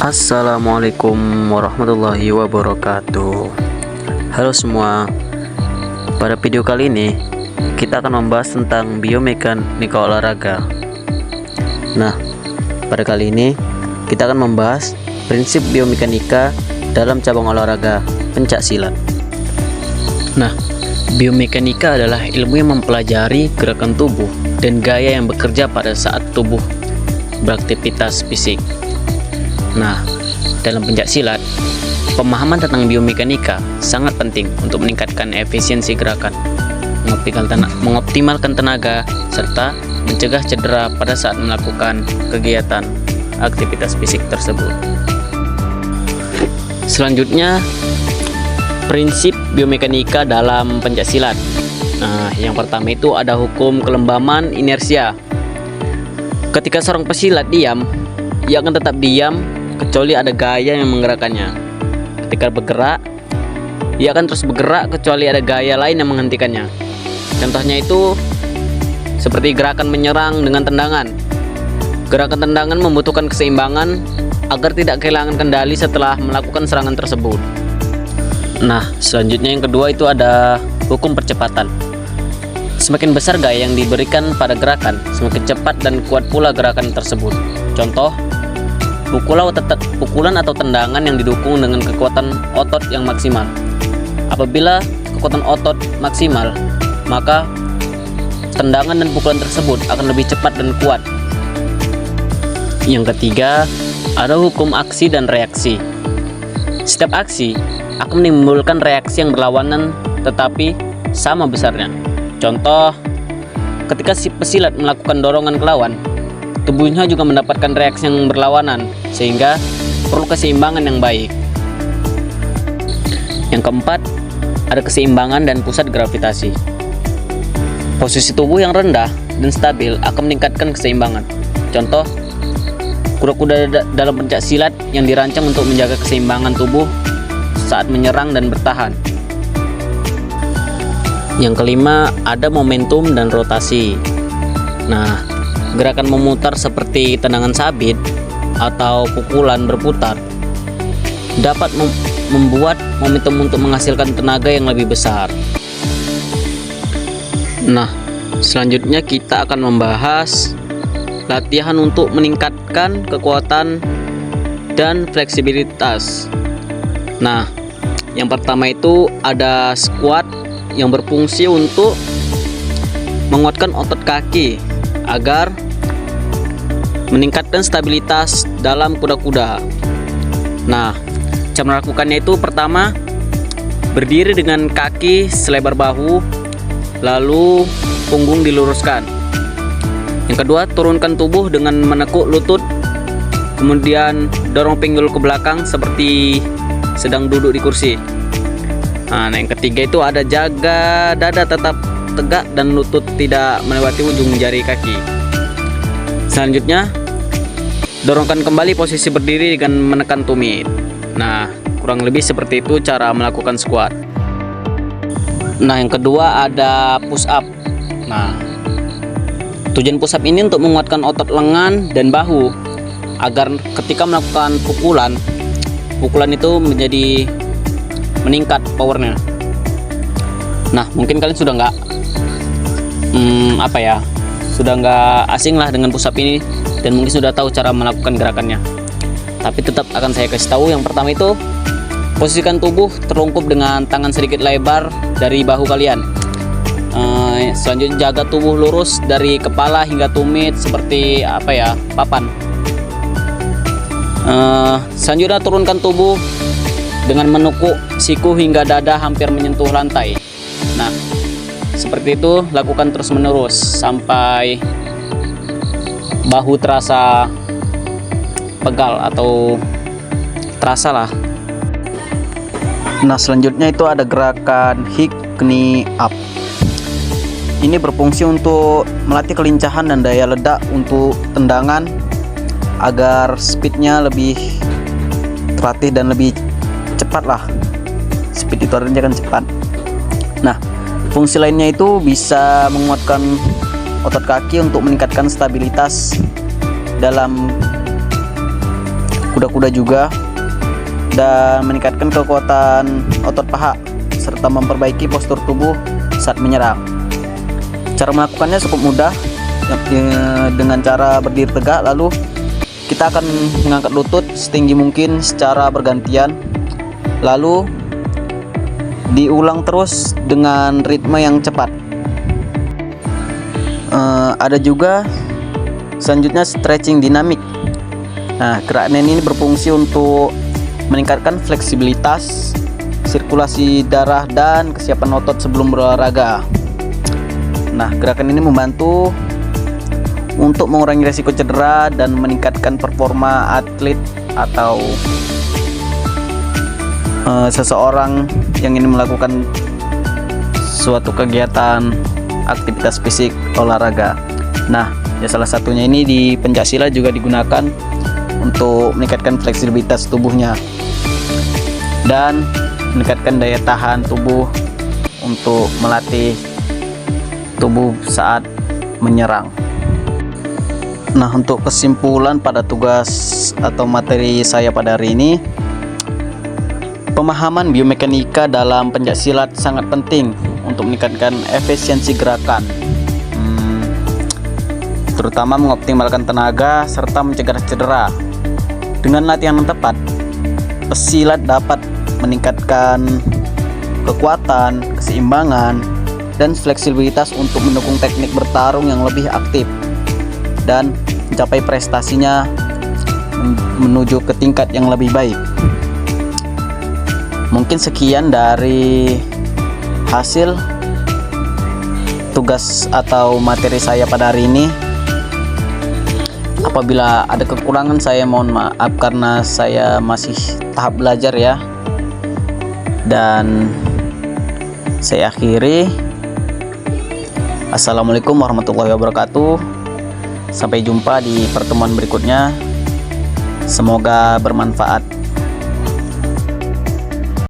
Assalamualaikum warahmatullahi wabarakatuh. Halo semua. Pada video kali ini kita akan membahas tentang biomekanika olahraga. Nah, pada kali ini kita akan membahas prinsip biomekanika dalam cabang olahraga pencak silat. Nah, biomekanika adalah ilmu yang mempelajari gerakan tubuh dan gaya yang bekerja pada saat tubuh beraktivitas fisik. Nah, dalam pencak silat, pemahaman tentang biomekanika sangat penting untuk meningkatkan efisiensi gerakan, mengoptimalkan tenaga, serta mencegah cedera pada saat melakukan kegiatan aktivitas fisik tersebut. Selanjutnya, prinsip biomekanika dalam pencak silat. Nah, yang pertama itu ada hukum kelembaman inersia. Ketika seorang pesilat diam, ia akan tetap diam kecuali ada gaya yang menggerakkannya. Ketika bergerak, ia akan terus bergerak kecuali ada gaya lain yang menghentikannya. Contohnya itu seperti gerakan menyerang dengan tendangan. Gerakan tendangan membutuhkan keseimbangan agar tidak kehilangan kendali setelah melakukan serangan tersebut. Nah, selanjutnya yang kedua itu ada hukum percepatan. Semakin besar gaya yang diberikan pada gerakan, semakin cepat dan kuat pula gerakan tersebut. Contoh, pukulan atau tendangan yang didukung dengan kekuatan otot yang maksimal. Apabila kekuatan otot maksimal, maka tendangan dan pukulan tersebut akan lebih cepat dan kuat. Yang ketiga, ada hukum aksi dan reaksi. Setiap aksi akan menimbulkan reaksi yang berlawanan tetapi sama besarnya. Contoh, ketika si pesilat melakukan dorongan ke lawan, tubuhnya juga mendapatkan reaksi yang berlawanan, sehingga perlu keseimbangan yang baik. Yang keempat, ada keseimbangan dan pusat gravitasi. Posisi tubuh yang rendah dan stabil akan meningkatkan keseimbangan. Contoh, kuda-kuda dalam pencak silat yang dirancang untuk menjaga keseimbangan tubuh saat menyerang dan bertahan. Yang kelima, ada momentum dan rotasi. Nah, gerakan memutar seperti tendangan sabit atau pukulan berputar dapat membuat momentum untuk menghasilkan tenaga yang lebih besar. Nah, selanjutnya kita akan membahas latihan untuk meningkatkan kekuatan dan fleksibilitas. Nah, yang pertama itu ada squat yang berfungsi untuk menguatkan otot kaki agar meningkatkan stabilitas dalam kuda-kuda. Nah, cara melakukannya itu pertama, berdiri dengan kaki selebar bahu, lalu punggung diluruskan. Yang kedua, turunkan tubuh dengan menekuk lutut, kemudian dorong pinggul ke belakang seperti sedang duduk di kursi. Nah, yang ketiga itu ada jaga dada tetap tegak dan lutut tidak melewati ujung jari kaki. Selanjutnya, dorongkan kembali posisi berdiri dengan menekan tumit. Nah, kurang lebih seperti itu cara melakukan squat. Nah, yang kedua ada push up. Nah, tujuan push up ini untuk menguatkan otot lengan dan bahu agar ketika melakukan pukulan itu menjadi meningkat powernya. Nah, mungkin kalian sudah nggak asing lah dengan push up ini dan mungkin sudah tahu cara melakukan gerakannya. Tapi tetap akan saya kasih tahu. Yang pertama itu, posisikan tubuh terlungkup dengan tangan sedikit lebar dari bahu kalian. Selanjutnya jaga tubuh lurus dari kepala hingga tumit seperti papan. Selanjutnya turunkan tubuh dengan menekuk siku hingga dada hampir menyentuh lantai. Nah, seperti itu lakukan terus menerus sampai bahu terasa pegal atau terasa lah. Nah, selanjutnya itu ada gerakan hip knee up. Ini berfungsi untuk melatih kelincahan dan daya ledak untuk tendangan agar speednya lebih terlatih dan lebih cepat lah. Speed itu artinya kan cepat. Nah, fungsi lainnya itu bisa menguatkan otot kaki untuk meningkatkan stabilitas dalam kuda-kuda juga, dan meningkatkan kekuatan otot paha serta memperbaiki postur tubuh saat menyerang. Cara melakukannya cukup mudah, dengan cara berdiri tegak, lalu kita akan mengangkat lutut setinggi mungkin secara bergantian, lalu diulang terus dengan ritme yang cepat. Ada juga selanjutnya stretching dinamik. Nah, gerakan ini berfungsi untuk meningkatkan fleksibilitas, sirkulasi darah, dan kesiapan otot sebelum berolahraga. Nah, gerakan ini membantu untuk mengurangi resiko cedera dan meningkatkan performa atlet atau seseorang yang ingin melakukan suatu kegiatan aktivitas fisik olahraga. Nah, ya salah satunya ini di pencaksilat juga digunakan untuk meningkatkan fleksibilitas tubuhnya dan meningkatkan daya tahan tubuh untuk melatih tubuh saat menyerang. Nah, untuk kesimpulan pada tugas atau materi saya pada hari ini, pemahaman biomekanika dalam pencaksilat sangat penting untuk meningkatkan efisiensi gerakan, terutama mengoptimalkan tenaga serta mencegah cedera. Dengan latihan yang tepat, pesilat dapat meningkatkan kekuatan, keseimbangan, dan fleksibilitas untuk mendukung teknik bertarung yang lebih aktif dan mencapai prestasinya menuju ke tingkat yang lebih baik. Mungkin sekian dari hasil tugas atau materi saya pada hari ini. Apabila ada kekurangan, saya mohon maaf karena saya masih tahap belajar ya. Dan saya akhiri. Assalamualaikum warahmatullahi wabarakatuh. Sampai jumpa di pertemuan berikutnya. Semoga bermanfaat.